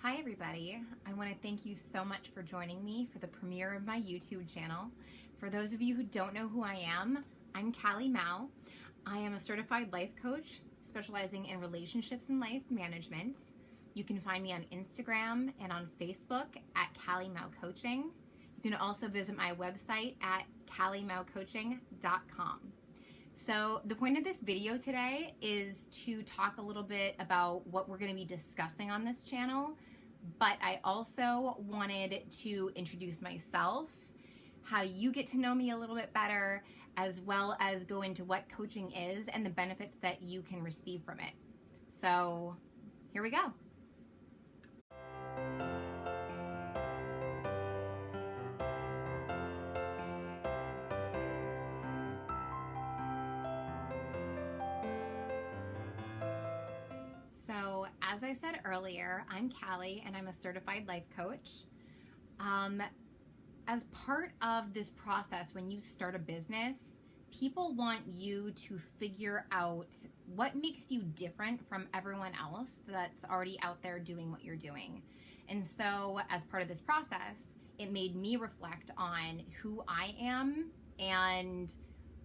Hi everybody, I want to thank you so much for joining me for the premiere of my YouTube channel. For those of you who don't know who I am, I'm Callie Mao. I am a certified life coach specializing in relationships and life management. You can find me on Instagram and on Facebook at Callie Mao Coaching. You can also visit my website at CallieMaoCoaching.com. So the point of this video today is to talk a little bit about what we're going to be discussing on this channel, but I also wanted to introduce myself, how you get to know me a little bit better, as well as go into what coaching is and the benefits that you can receive from it. So here we go. So as I said earlier, I'm Callie and I'm a certified life coach. As part of this process, when you start a business, people want you to figure out what makes you different from everyone else that's already out there doing what you're doing. And so as part of this process, it made me reflect on who I am and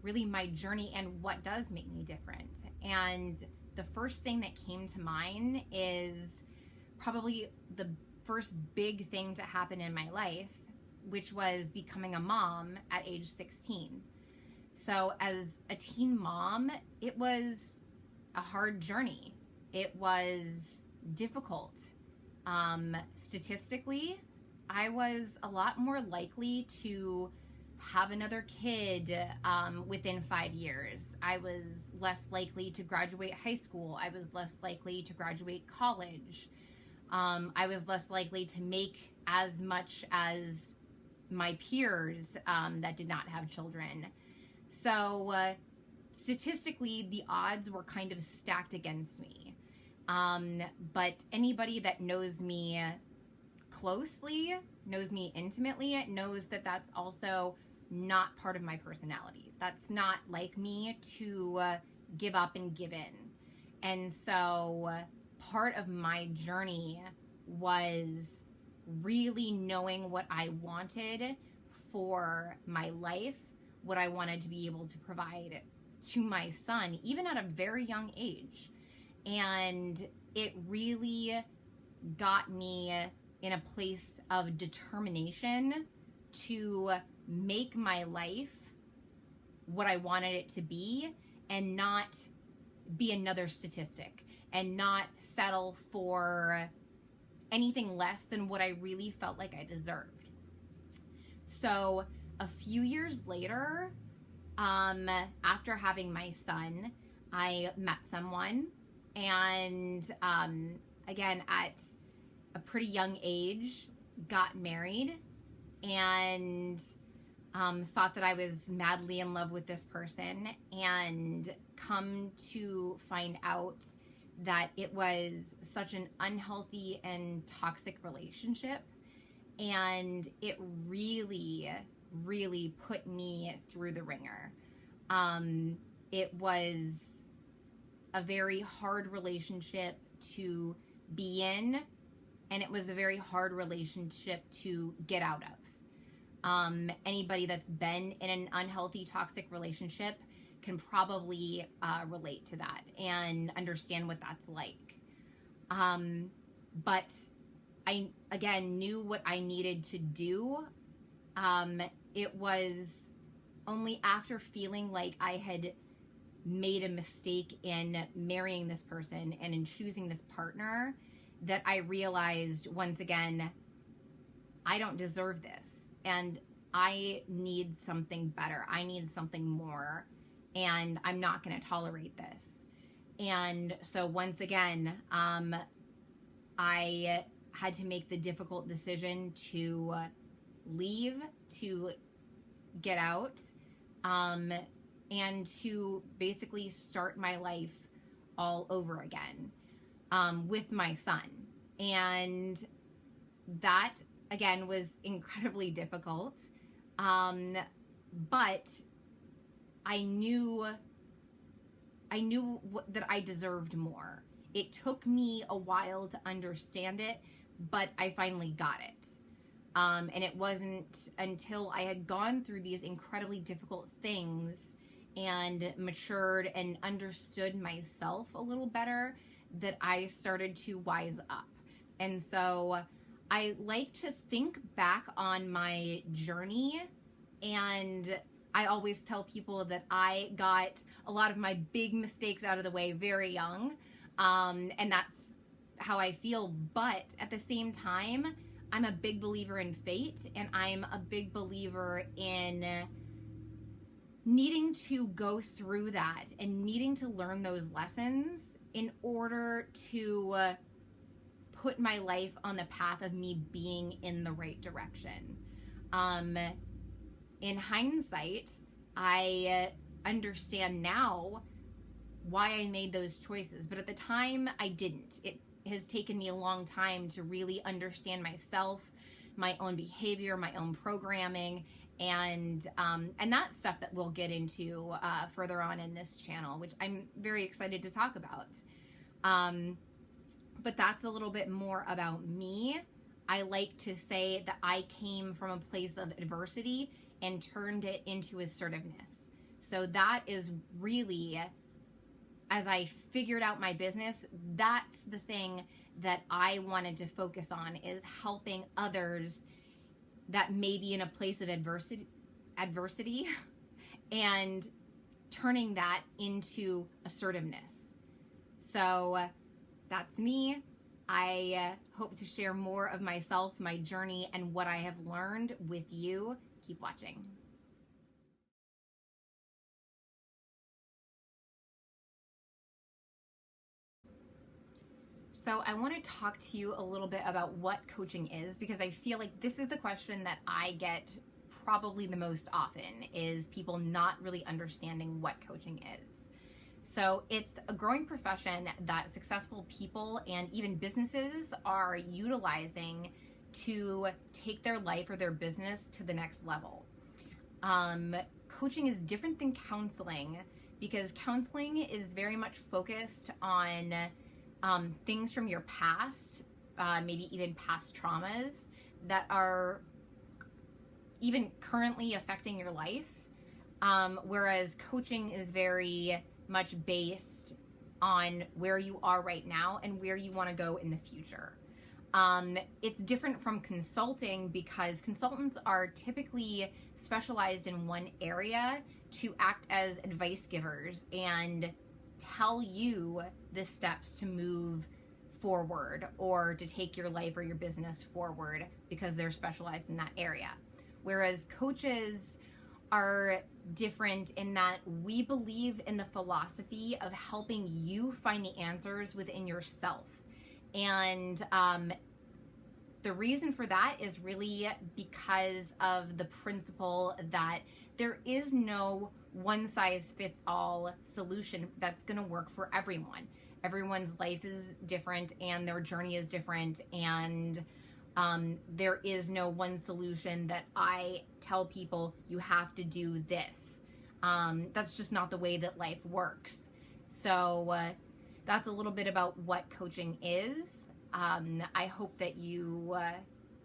really my journey and what does make me different. And the first thing that came to mind is probably the first big thing to happen in my life, which was becoming a mom at age 16. So as a teen mom, it was a hard journey. It was difficult. Statistically, I was a lot more likely to have another kid within 5 years. I was less likely to graduate high school. I was less likely to graduate college. I was less likely to make as much as my peers that did not have children. So statistically, the odds were kind of stacked against me. But anybody that knows me closely, knows me intimately, knows that that's also not part of my personality. That's not like me to give up and give in. And so part of my journey was really knowing what I wanted for my life, what I wanted to be able to provide to my son, even at a very young age. And it really got me in a place of determination to make my life what I wanted it to be and not be another statistic and not settle for anything less than what I really felt like I deserved. So a few years later, after having my son, I met someone, and again, at a pretty young age, got married, and thought that I was madly in love with this person, and come to find out that it was such an unhealthy and toxic relationship. And it really, really put me through the ringer. It was a very hard relationship to be in, and it was a very hard relationship to get out of. Anybody that's been in an unhealthy, toxic relationship can probably relate to that and understand what that's like. But I, again, knew what I needed to do. It was only after feeling like I had made a mistake in marrying this person and in choosing this partner that I realized, once again, I don't deserve this, and I need something better. I need something more, and I'm not going to tolerate this. And so once again, I had to make the difficult decision to leave, to get out, and to basically start my life all over again with my son. And that, again, was incredibly difficult. But I knew that I deserved more. It took me a while to understand it, but I finally got it. And it wasn't until I had gone through these incredibly difficult things and matured and understood myself a little better that I started to wise up. And so I like to think back on my journey, and I always tell people that I got a lot of my big mistakes out of the way very young. And that's how I feel. But at the same time, I'm a big believer in fate, and I'm a big believer in needing to go through that and needing to learn those lessons in order to put my life on the path of me being in the right direction. In hindsight, I understand now why I made those choices, but at the time I didn't. It has taken me a long time to really understand myself, my own behavior, my own programming, and that's stuff that we'll get into further on in this channel, which I'm very excited to talk about. But that's a little bit more about me. I like to say that I came from a place of adversity and turned it into assertiveness. So that is really, as I figured out my business, that's the thing that I wanted to focus on, is helping others that may be in a place of adversity and turning that into assertiveness. So that's me. I hope to share more of myself, my journey, and what I have learned with you. Keep watching. So I want to talk to you a little bit about what coaching is, because I feel like this is the question that I get probably the most often, is people not really understanding what coaching is. So it's a growing profession that successful people and even businesses are utilizing to take their life or their business to the next level. Coaching is different than counseling, because counseling is very much focused on things from your past, maybe even past traumas that are even currently affecting your life. Whereas coaching is very much based on where you are right now and where you want to go in the future. It's different from consulting, because consultants are typically specialized in one area to act as advice givers and tell you the steps to move forward or to take your life or your business forward, because they're specialized in that area. Whereas coaches are different in that we believe in the philosophy of helping you find the answers within yourself. And the reason for that is really because of the principle that there is no one-size-fits-all solution that's going to work for everyone. Everyone's life is different and their journey is different, and there is no one solution that I tell people you have to do this. That's just not the way that life works. So that's a little bit about what coaching is. I hope that you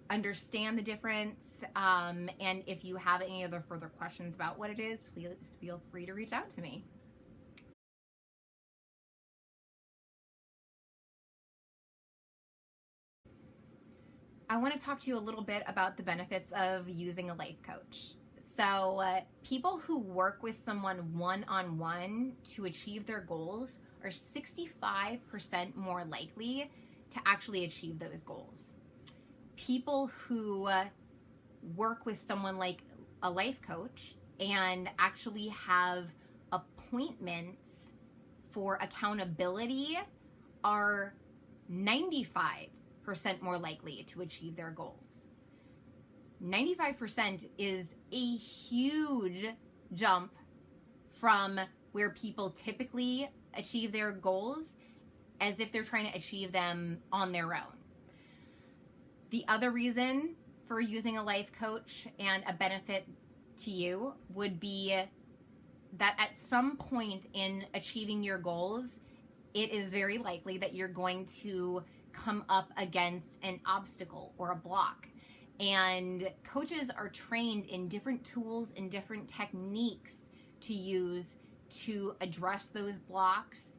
understand the difference, and if you have any other further questions about what it is, please feel free to reach out to me. I want to talk to you a little bit about the benefits of using a life coach. So people who work with someone one-on-one to achieve their goals are 65% more likely to actually achieve those goals. People who work with someone like a life coach and actually have appointments for accountability are 95% more likely to achieve their goals. 95% is a huge jump from where people typically achieve their goals as if they're trying to achieve them on their own. The other reason for using a life coach and a benefit to you would be that at some point in achieving your goals, it is very likely that you're going to come up against an obstacle or a block. And coaches are trained in different tools and different techniques to use to address those blocks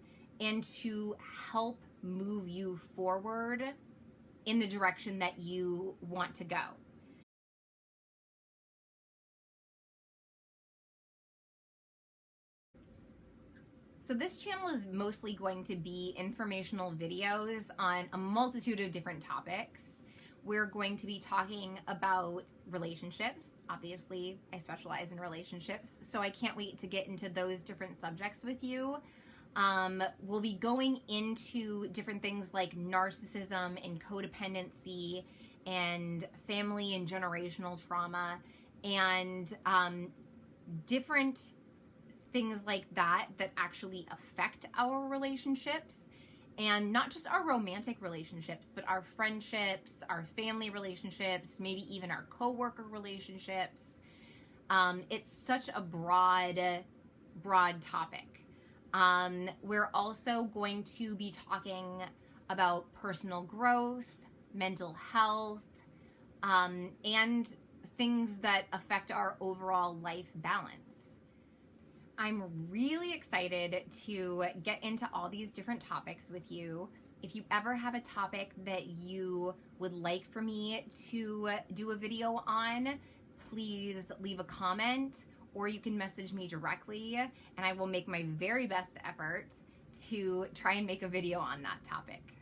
and to help move you forward in the direction that you want to go. So this channel is mostly going to be informational videos on a multitude of different topics. We're going to be talking about relationships. Obviously, I specialize in relationships, so I can't wait to get into those different subjects with you. We'll be going into different things like narcissism and codependency and family and generational trauma and different things like that actually affect our relationships, and not just our romantic relationships, but our friendships, our family relationships, maybe even our coworker relationships. It's such a broad topic. We're also going to be talking about personal growth, mental health, and things that affect our overall life balance. I'm really excited to get into all these different topics with you. If you ever have a topic that you would like for me to do a video on, please leave a comment, or you can message me directly, and I will make my very best effort to try and make a video on that topic.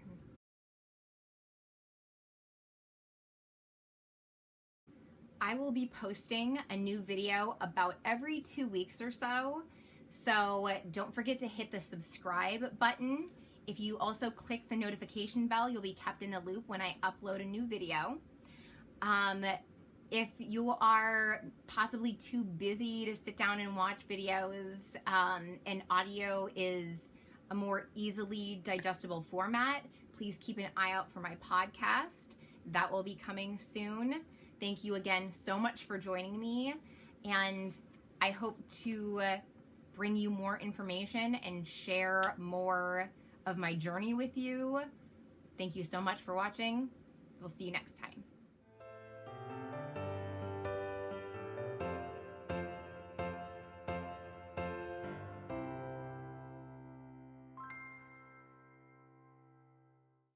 I will be posting a new video about every 2 weeks or so. So don't forget to hit the subscribe button. If you also click the notification bell, you'll be kept in the loop when I upload a new video. If you are possibly too busy to sit down and watch videos, and audio is a more easily digestible format, please keep an eye out for my podcast. That will be coming soon. Thank you again so much for joining me, and I hope to bring you more information and share more of my journey with you. Thank you so much for watching. We'll see you next time.